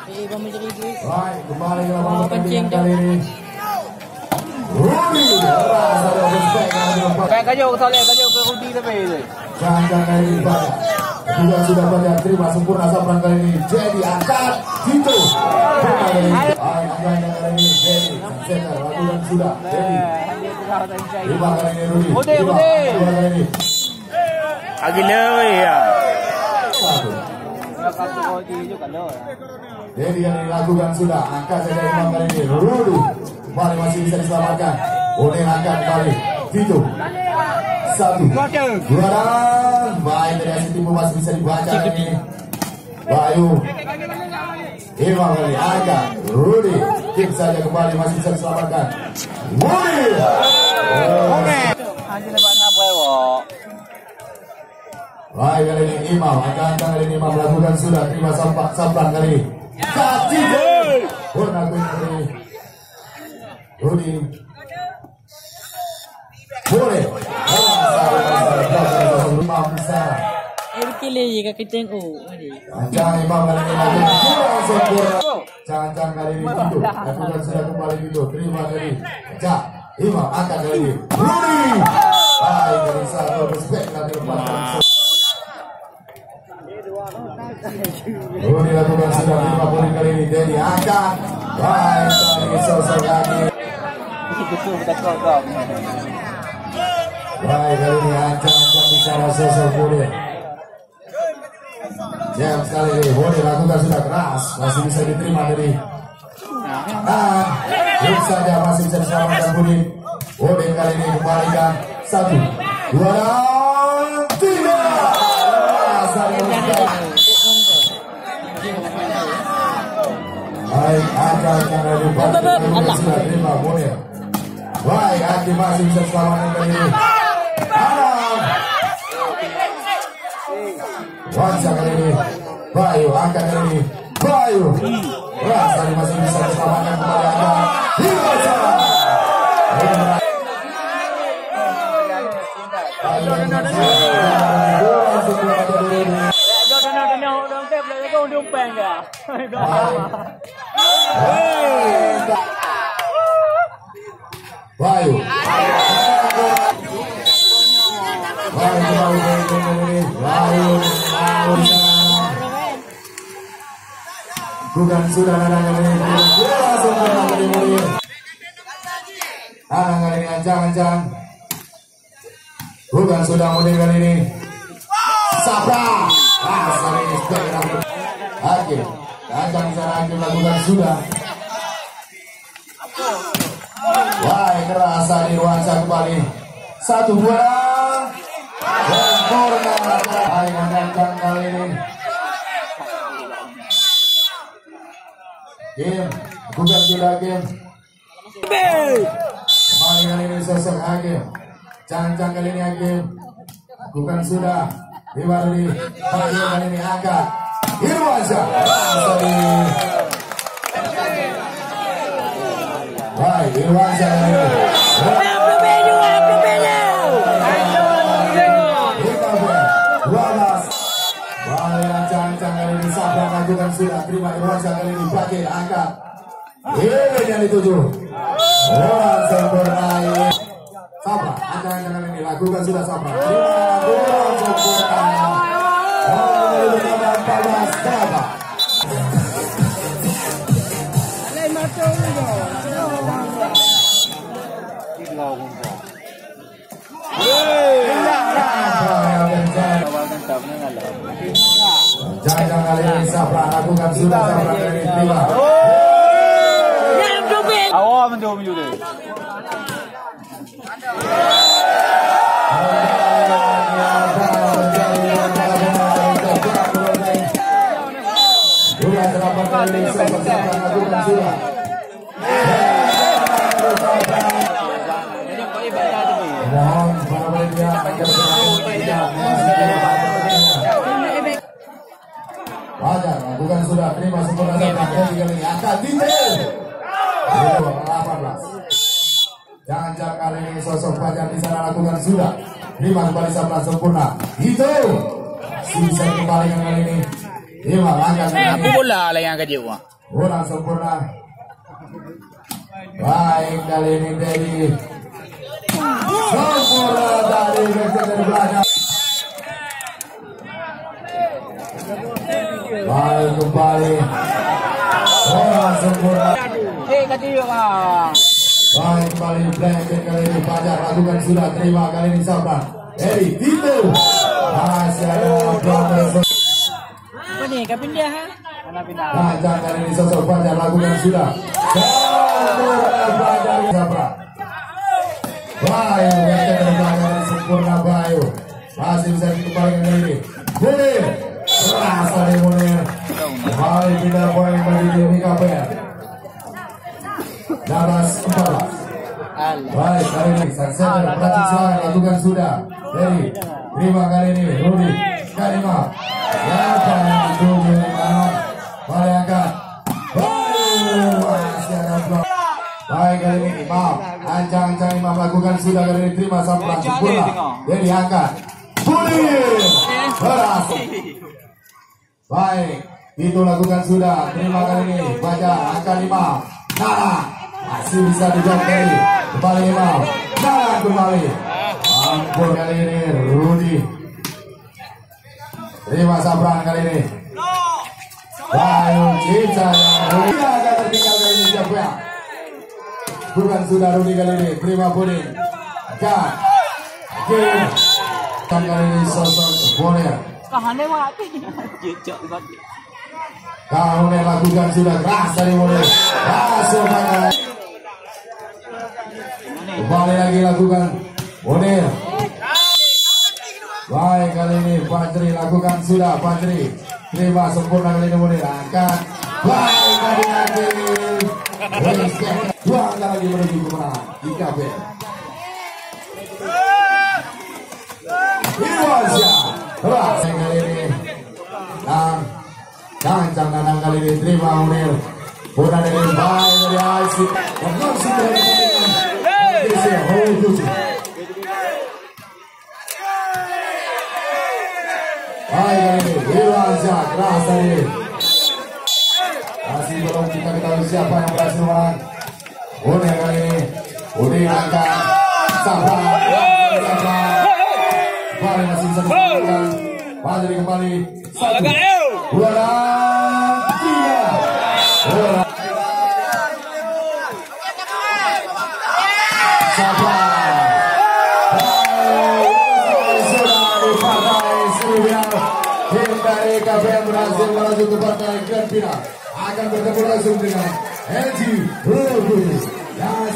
Baik, kembali ke lapangan pertandingan kali ini. Rudy keras ada respect Kayak kayu ke Rudy tapi itu. Jangan kali ini banyak. Juga sudah banyak terima sempurna Sapran kali ini. Jadi angkat gitu. Angkat kali ini Jadi center lakukan sudah. Jadi lima kali ini Rudy. Kali ini. Agile ya. Satu. Jadi yang dilakukan sudah angkat saja lima kali ini Rudy. Kembali masih bisa diselamatkan. Boleh angkat kembali. Gitu. Satu. Dua dan baik dari asis timur masih bisa dibaca ini. Bayu. Lima kali angkat. Rudy. Kick saja kembali masih bisa diselamatkan. Rudy. Baik kali ini Imam. Angkat kali ini Imam melakukan sudah terima Sapran kali ini. Kaki. Warna kuning kali ini. Rudy. Boleh. Jangan Imam kali ini lagi. Jangan kali ini gitu. Lakukan sudah kembali gitu. Terima kali. Cak. Imam angkat kali ini. Rudy. Baik dari satu respect lagi lepas. Rudy lakukan sudah 50 kali ini. Jadi angkat. Baik dari sosok lagi. Baik kali ini ancang-ancang bicara sosok boleh. Jam sekali ini boleh lakukan sudah keras. Masih bisa diterima dari Hip saja masih bisa diselamatkan Budi. Boleh kali ini kembalikan. Satu, dua, dan tiga. Baik, ancang-ancang dari Budi sudah terima boleh. Baik, Andi masih bisa selamatkan kali ini. Wansa kali ini. Bayu angkat kali ini. Bayu. Tadi masih bisa diselamatkan kembali angkat. Wansa. Bayu. Bukan sudah ada kali ini. Anak kali ini ancang-ancang. Bukan sudah mudik kali ini. Sabra. Kali ini Hakim. Ancang sana Hakim lakukan sudah. Wah, kerasa di Wansa kembali. Satu bola. Dan corner. Ancang kali ini. Game, bukan sudah game. Kembali kali ini sosok Hakim. Cancang kali ini Hakim. Bukan sudah. Lima Rudy. Hakim kali ini angkat. Irwansyah. Baik, Irwansyah kali ini. Lakukan sudah terima Irwansyah kali ini pakai angkat ini yang dituju orang sempurna ini Sabra angkat kali ini lakukan sudah Sabra terima sempurna dari nomor 14 Sabra jangan kali ini Sabra lakukan sudah Sabra kali ini terima. Awak mendom juga. Sudah berapa kali Sabra lakukan sudah. Mohon para media wajar, bukan sudah terima sempurna Sabra kali ini angkat detail. 18. Jangan kali ini sosok Fajar di sana lakukan sudah. Terima kembali Sabra sempurna. Itu. Bisa kembali kali ini. Lima langkah. Aku bola lah yang kerja. kurang sempurna. Baik kali ini Dedi sempurna dari belakang. Baik kembali kurang sempurna. Baik kembali blanket kali ini Fajar lakukan sudah terima kali ini Sabra Dedi Tito masih ada belakang. Apa nih? Kapan dia? Fajar kali ini sosok Fajar lakukan sudah. Fajar Sabra. Bayu blanket dari belakang sempurna Bayu masih bisa dikembalikan kali ini. Munir keras dari Munir. Baik tidak poin bagi tim KPR. 14. Baik kali ini sang center berarti serangan lakukan sudah dari terima kali ini Rudi Karima siapa Rudi Mari angkat masih ada blok. Baik kali ini Imam ancang-ancang Imam lakukan sudah kali ini terima sampaian sempurna dari angkat Budi berhasil. Baik itu lakukan sudah terima kali ini baca angkat Imam masih bisa dijawab kembali Imam jalan kembali ampun kali ini Rudi terima Sabran kali ini Bayu Cica Rudi agak tertinggal kali ini siapa bukan sudah Rudi kali ini terima Budi kan kali ini sosok Bonner Kahune lakukan sudah keras dari Bonner masuk kembali lagi lakukan Bonner. Baik kali ini Fajri lakukan sudah Fajri terima sempurna kali ini Bonner angkat baik kali lagi dua angka lagi menuju kemenangan di KPR. Irwansyah keras kali ini dan Cancang danang kali ini terima Munir Bola dari baik dari Asyik dan langsung dari baik kali ini Irwansyah keras tadi masih belum kita ketahui siapa yang berhasil menang. Munir kali ini Munir angkat Sabra kembali masih bisa dikembalikan Fajri kembali satu dua tiga Sabra sudah dipakai semifinal tim dari KPM berhasil melaju ke partai grand final akan bertemu langsung dengan LG Blue yang